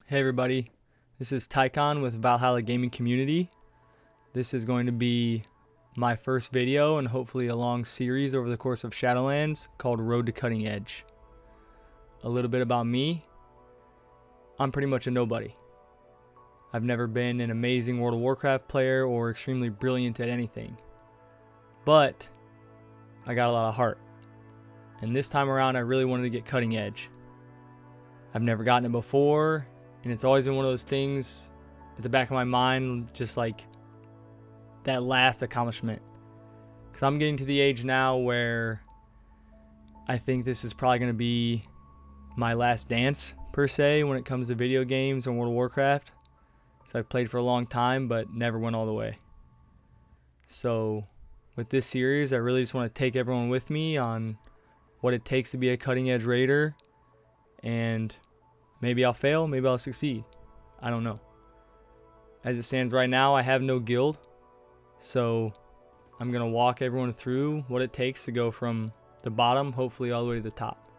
Hey everybody, this is Tycon with Valhalla Gaming Community. This is going to be my first video and hopefully a long series over the course of Shadowlands called Road to Cutting Edge. A little bit about me. I'm pretty much a nobody. I've never been an amazing World of Warcraft player or extremely brilliant at anything. But I got a lot of heart. And this time around I really wanted to get cutting edge. I've never gotten it before. And it's always been one of those things at the back of my mind, just like that last accomplishment. Because I'm getting to the age now where I think this is probably going to be my last dance, per se, when it comes to video games and World of Warcraft. So I've played for a long time, but never went all the way. So with this series, I really just want to take everyone with me on what it takes to be a cutting edge raider. And maybe I'll fail, maybe I'll succeed. I don't know. As it stands right now, I have no guild. So I'm going to walk everyone through what it takes to go from the bottom, hopefully all the way to the top.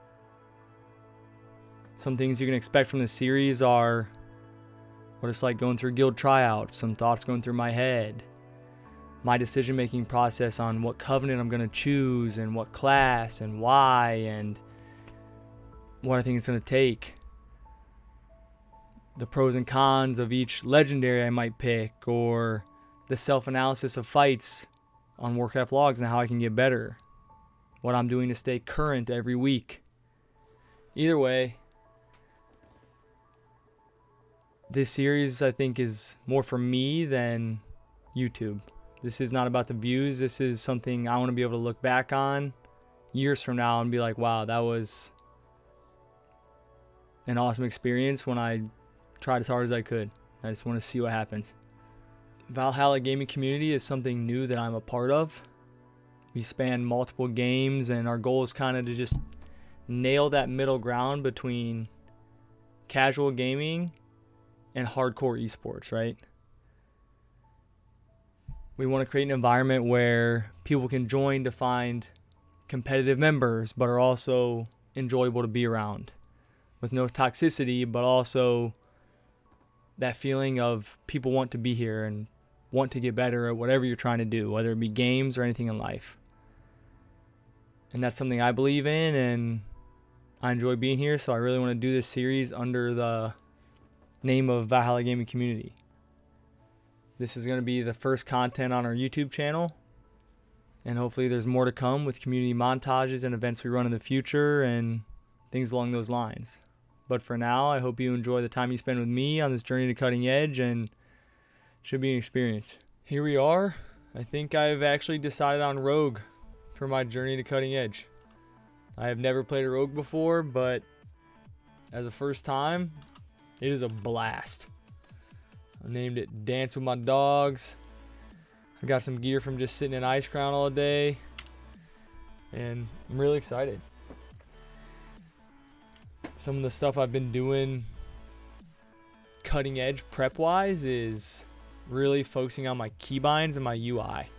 Some things you can expect from this series are what it's like going through guild tryouts, some thoughts going through my head, my decision-making process on what covenant I'm going to choose and what class and why and what I think it's going to take. The pros and cons of each legendary I might pick, or the self-analysis of fights on Warcraft logs and how I can get better. What I'm doing to stay current every week. Either way, this series I think is more for me than YouTube. This is not about the views. This is something I want to be able to look back on years from now and be like, wow, that was an awesome experience when I tried as hard as I could. I just want to see what happens. Valhalla Gaming Community is something new that I'm a part of. We span multiple games, and our goal is kind of to just nail that middle ground between casual gaming and hardcore esports, right? We want to create an environment where people can join to find competitive members, but are also enjoyable to be around, with no toxicity, but also that feeling of people want to be here and want to get better at whatever you're trying to do, whether it be games or anything in life. And that's something I believe in, and I enjoy being here, so I really want to do this series under the name of Valhalla Gaming Community. This is going to be the first content on our YouTube channel, and hopefully there's more to come with community montages and events we run in the future and things along those lines. But for now, I hope you enjoy the time you spend with me on this journey to cutting edge, and should be an experience. Here we are. I think I've actually decided on Rogue for my journey to cutting edge. I have never played a Rogue before, but as a first time, it is a blast. I named it Dance with My Dogs. I got some gear from just sitting in Icecrown all day, and I'm really excited. Some of the stuff I've been doing cutting edge prep wise is really focusing on my keybinds and my UI.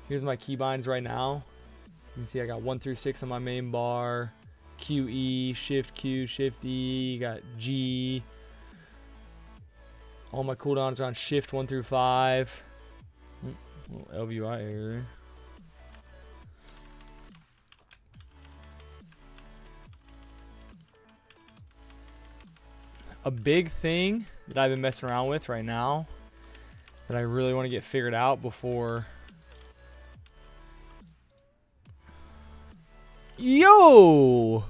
Here's my keybinds right now. You can see I got 1 through 6 on my main bar, QE, Shift Q, Shift E, got G. All my cooldowns are on Shift 1 through 5. Little LVI here. A big thing that I've been messing around with right now that I really want to get figured out before. Yo!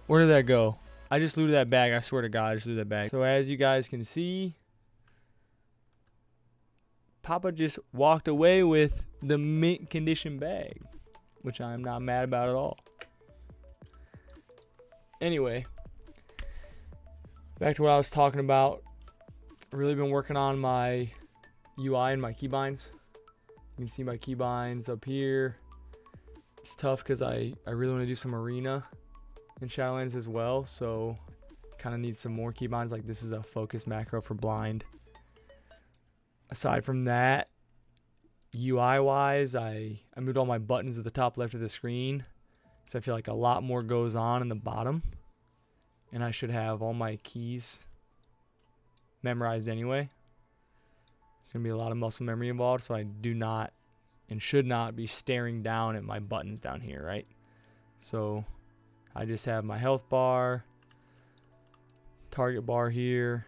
Where did that go? I just looted that bag. I swear to God, I just looted that bag. So as you guys can see, Papa just walked away with the mint condition bag, which I'm not mad about at all. Anyway, back to what I was talking about. I've really been working on my UI and my keybinds. You can see my keybinds up here. It's tough because I really want to do some arena in Shadowlands as well, so kind of need some more keybinds. Like this is a focus macro for blind. Aside from that, UI wise, I moved all my buttons to the top left of the screen, so I feel like a lot more goes on in the bottom, and I should have all my keys memorized anyway. There's going to be a lot of muscle memory involved, so I do not and should not be staring down at my buttons down here, right? So I just have my health bar, target bar here,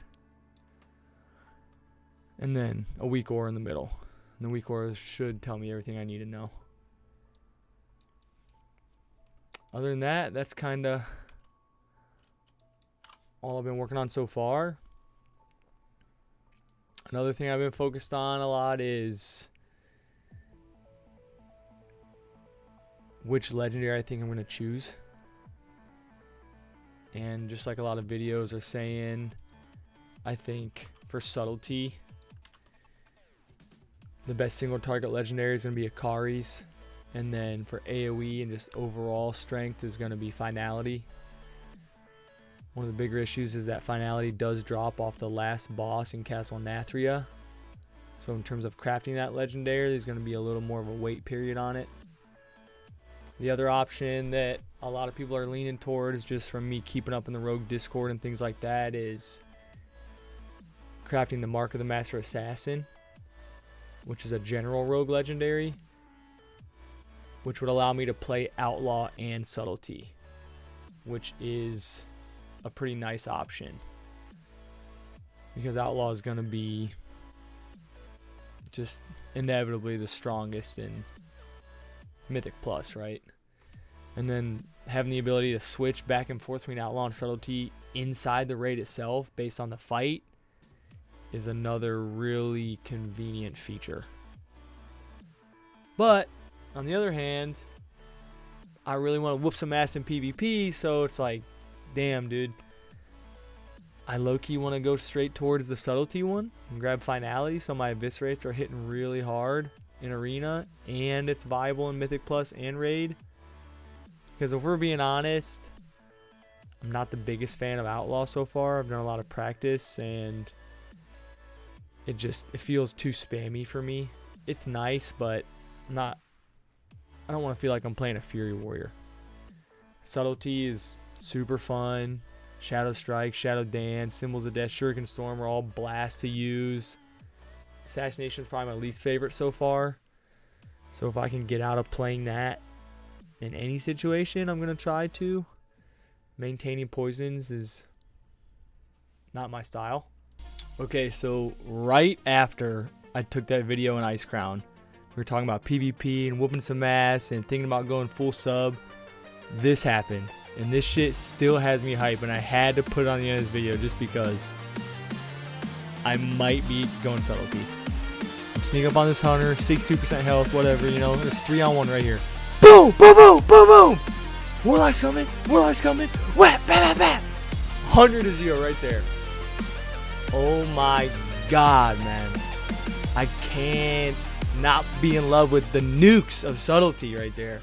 and then a weak aura in the middle. And the weak aura should tell me everything I need to know. Other than that, that's kind of all I've been working on so far. Another thing I've been focused on a lot is which legendary I think I'm going to choose. And just like a lot of videos are saying, I think for subtlety, the best single target legendary is going to be Akari's. And then for AoE and just overall strength is going to be Finality. One of the bigger issues is that Finality does drop off the last boss in Castle Nathria. So in terms of crafting that legendary, there's going to be a little more of a wait period on it. The other option that a lot of people are leaning towards, just from me keeping up in the Rogue Discord and things like that, is crafting the Mark of the Master Assassin, which is a general rogue legendary, which would allow me to play Outlaw and Subtlety, which is a pretty nice option, because Outlaw is going to be just inevitably the strongest in Mythic Plus, right? And then having the ability to switch back and forth between Outlaw and Subtlety inside the raid itself based on the fight is another really convenient feature. But on the other hand, I really want to whoop some ass in PvP, so it's like, damn, dude. I low-key want to go straight towards the Subtlety one and grab Finality, so my Eviscerates are hitting really hard in Arena, and it's viable in Mythic Plus and Raid. Because if we're being honest, I'm not the biggest fan of Outlaw so far. I've done a lot of practice, and it feels too spammy for me. It's nice, but I don't want to feel like I'm playing a Fury Warrior. Subtlety is super fun. Shadow Strike, Shadow Dance, Symbols of Death, Shuriken Storm are all blast to use. Assassination is probably my least favorite so far. So if I can get out of playing that in any situation, I'm going to try to. Maintaining poisons is not my style. Okay, so right after I took that video in Ice Crown, we were talking about PvP and whooping some ass and thinking about going full sub. This happened, and this shit still has me hype, and I had to put it on the end of this video just because I might be going Subtlety. I'm sneaking up on this hunter, 62% health, whatever, you know, there's 3-on-1 right here. Boom, boom, boom, boom, boom. Warlock's coming, whap, bam, bam, bam. 100-0 right there. Oh my god, man. I can't not be in love with the nukes of Subtlety right there.